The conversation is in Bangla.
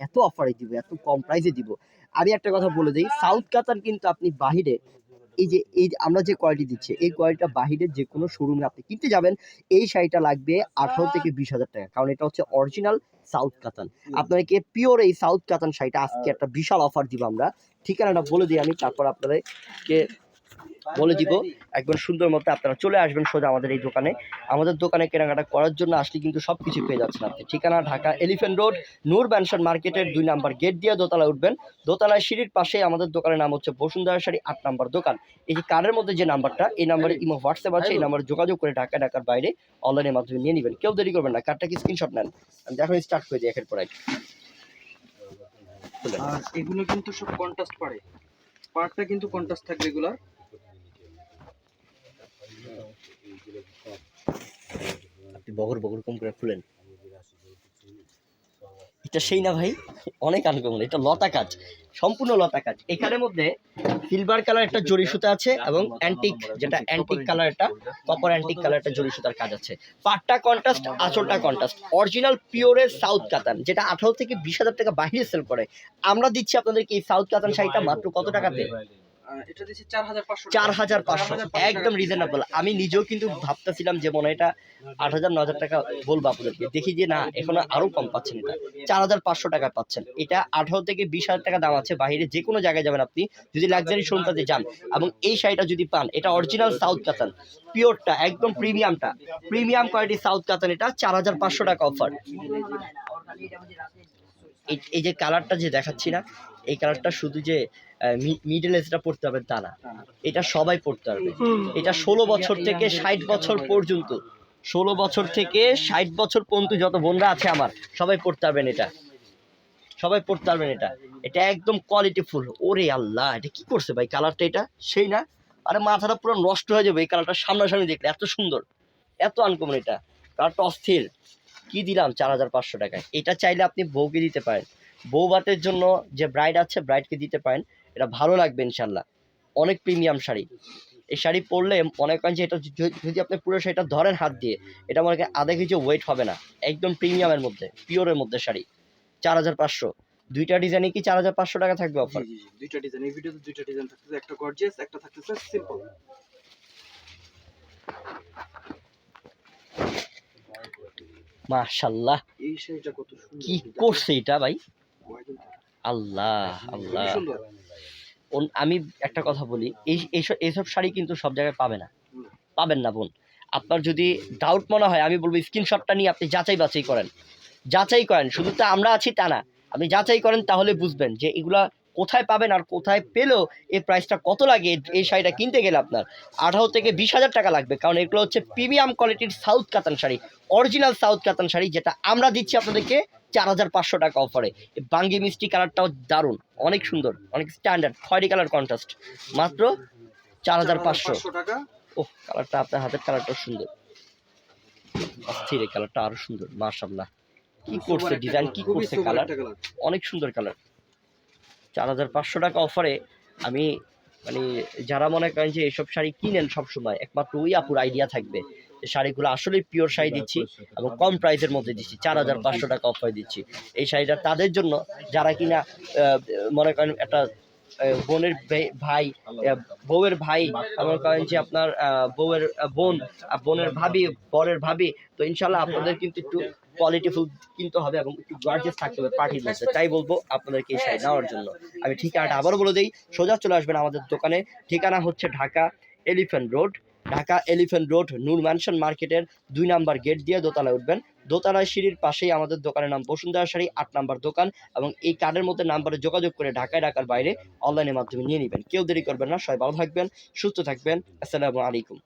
এত অফারে দিব, এত কম প্রাইসে দিব। আমি একটা কথা বলে দিই, সাউথ কাতান কিন্তু আপনি বাহিরে এই যে আমরা যে কোয়ালিটি দিচ্ছি, এই কোয়ালিটিটা বাহিরের যে কোনো শোরুমে আপনি কিনতে যাবেন, এই শাড়িটা লাগবে 18 থেকে 20 হাজার টাকা, কারণ এটা হচ্ছে অরিজিনাল সাউথ কাতান। আপনাদেরকে পিওর এই সাউথ কাতান শাড়িটা আজকে একটা বিশাল অফার দিব আমরা। ঠিকানাটা বলে দিই আমি, তারপর আপনাদেরকে বলে দিব একবার সুন্দর মতো আপনারা চলে আসবেন সোজা আমাদের এই দোকানে। আমাদের দোকানে কেনাকাটা করার জন্য আসলে কিন্তু সব কিছু পেয়ে যাচ্ছেন আপনি। ঠিকানা ঢাকা এলিফ্যান্ট রোড, নূর ম্যানশন মার্কেটের 2 নাম্বার গেট দিয়ে দোতলায় উঠবেন। দোতলায় সিঁড়ির পাশে আমাদের দোকানের নাম হচ্ছে বসুন্ধরা শাড়ি, 8 নাম্বার দোকান। এই যে কার্ডের মধ্যে যে নাম্বারটা, এই নাম্বারে ইমো হোয়াটসঅ্যাপ আছে, এই নাম্বারে যোগাযোগ করে ঢাকার বাইরে অনলাইনের মাধ্যমে নিয়ে নেবেন। কেউ দেরি করবেন না, কার্ডটা কি স্ক্রিনশট নেন, আমি এখন স্টার্ট করে দিই একের পর এক। আর এগুলো কিন্তু সব কন্ট্রাস্ট পার্টটা কিন্তু কন্ট্রাস্ট থাকবে এগুলা। আপনি বগর বগর কম করে খুলেন। এটা সেই না ভাই, অনেক আনকমন। এটা লতা কাজ, সম্পূর্ণ লতা কাজ। এখানের মধ্যে সিলভার কালার একটা জরি সুতা আছে এবং অ্যান্টিক, যেটা অ্যান্টিক কালার, একটা কপার অ্যান্টিক কালার একটা জরি সুতার কাজ আছে। পাটটা কন্ট্রাস্ট, আঁচলটা কন্ট্রাস্ট, অরিজিনাল পিওরের সাউথ কাতান, যেটা 18 থেকে 20 হাজার টাকা বাইরে সেল করে। আমরা দিচ্ছি আপনাদেরকে এই সাউথ কাতান শাড়িটা মাত্র কত টাকাতে? এটা দিচ্ছি 4500 4500, একদম রিজনেবল। আমি নিজেও কিন্তু ভাবতেছিলাম যে মনে হয় এটা 8000-9000 টাকা বলবো আপনাদেরকে, দেখি যে না, এখনো আরো কম পাচ্ছেন। এটা 4500 টাকা পাচ্ছেন। এটা 18 থেকে 20 হাজার টাকা দাম আছে। বাইরে যে কোনো জায়গায় যাবেন আপনি, যদি লাক্সারি শোরুমটাতে যান এবং এই শাড়িটা যদি পান, এটা অরিজিনাল সাউথ কাতান, পিওরটা একদম প্রিমিয়ামটা, প্রিমিয়াম কোয়ালিটি সাউথ কাতান, এটা 4500 টাকা অফার। এই যে কালারটা যে দেখাচ্ছি না, এই কালারটা শুধু যে মিডল এজটা পড়তে হবে তা না, এটা সবাই পড়তে পারবে। এটা 16 বছর থেকে 60 বছর পর্যন্ত, 16 বছর থেকে 60 বছর পর্যন্ত যত বোনরা আছে আমার, সবাই পড়তে পারবেন এটা, সবাই পড়তে পারবেন এটা। এটা একদম কোয়ালিটি ফুল। ওরে আল্লাহ, এটা কি করছে ভাই কালারটা, এটা সেই না? আরে মাথাটা পুরো নষ্ট হয়ে যাবে এই কালারটা সামনাসামনি দেখলে, এত সুন্দর, এত আনকমন। এটা কালারটা অস্থির। কি দিলাম 4500 টাকায়। এটা চাইলে আপনি বউকে দিতে পারেন, বউ ভাতের জন্য যে ব্রাইড আছে ব্রাইডকে দিতে পারেন। এটা ভালো লাগবে ইনশাল্লাহ। অনেক প্রিমিয়াম শাড়ি। এই শাড়ি পরলে মনে করেন যে এটা যদি আপনি পুরো শাড়িটা ধরেন হাত দিয়ে, এটা মনে করেন আধা কেজি ওয়েট হবে না। একদম প্রিমিয়ামের মধ্যে, পিওরের মধ্যে শাড়ি 4500। দুইটা ডিজাইনে কি 4500 টাকা থাকবে অফার? জি জি, দুইটা ডিজাইন। এই ভিডিওতে দুইটা ডিজাইন থাকতেছে, একটা গর্জিয়াস, একটা থাকতেছে সিম্পল। মাশাআল্লাহ, এই শাড়িটা কত সুন্দর, কি করছে এটা ভাই, আল্লাহ আল্লাহ। সুন্দর। আমি একটা কথা বলি, এইসব শাড়ি কিন্তু সব জায়গায় পাবেন না বোন। আপনার যদি ডাউট মনে হয়, আমি বলবো স্ক্রিনশটটা নিয়ে আপনি যাচাই করেন। শুধু তো আমরা আছি তা না, আপনি যাচাই করেন, তাহলে বুঝবেন যে এগুলা কোথায় পাবেন আর কোথায় পেলেও এই প্রাইসটা কত লাগে। এই শাড়িটা কিনতে গেলে আপনার 18 থেকে 20 হাজার টাকা লাগবে, কারণ এগুলো হচ্ছে প্রিমিয়াম কোয়ালিটির সাউথ কাতান শাড়ি, অরিজিনাল সাউথ কাতান শাড়ি, যেটা আমরা দিচ্ছি আপনাদেরকে 4500 টাকা অফারে। এই বাঙ্গি মিষ্টি কালারটাও দারুণ, অনেক সুন্দর, অনেক স্ট্যান্ডার্ড খয়েরি কালার কন্ট্রাস্ট, মাত্র 4500 টাকা। ওহ, কালারটা আপনার হাতের কালারটা সুন্দর, অস্থির। এই কালারটা আরো সুন্দর, মাশাআল্লাহ। কি করছে ডিজাইন, কি করছে কালার, অনেক সুন্দর কালার। 4500 টাকা অফারে আমি মানে, যারা মনে করেন যে এইসব শাড়ি কিনেন সবসময়, একমাত্র ওই আপুর আইডিয়া থাকবে যে শাড়িগুলো আসলেই পিওর শাড়ি দিচ্ছি এবং কম প্রাইসের মধ্যে দিচ্ছি, 4500 টাকা অফারে দিচ্ছি। এই শাড়িটা তাদের জন্য যারা কিনা মনে করেন একটা বোনের ভাই, বউয়ের ভাই, মনে করেন যে আপনার বউয়ের বোন, বোনের ভাবি, বরের ভাবি, তো ইনশাল্লাহ আপনাদের কিন্তু একটু কোয়ালিটিফুল কিনতে হবে এবং একটু গর্জিয়াস থাকতে হবে পার্টির মধ্যে। তাই বলবো আপনাদেরকে এই শাড়ি নেওয়ার জন্য। আমি ঠিকানাটা আবারও বলে দিই, সোজা চলে আসবেন আমাদের দোকানে। ঠিকানা হচ্ছে ঢাকা এলিফ্যান্ট রোড, নূর ম্যানশন মার্কেটের 2 নাম্বার গেট দিয়ে দোতলায় উঠবেন। দোতলায় সিঁড়ির পাশেই আমাদের দোকানের নাম বসুন্ধরা শাড়ি, 8 নাম্বার দোকান। এবং এই কার্ডের মধ্যে নাম্বারে যোগাযোগ করে ঢাকার বাইরে অনলাইনের মাধ্যমে নিয়ে নেবেন। কেউ দেরি করবেন না। সবাই ভালো থাকবেন, সুস্থ থাকবেন। আসসালামু আলাইকুম।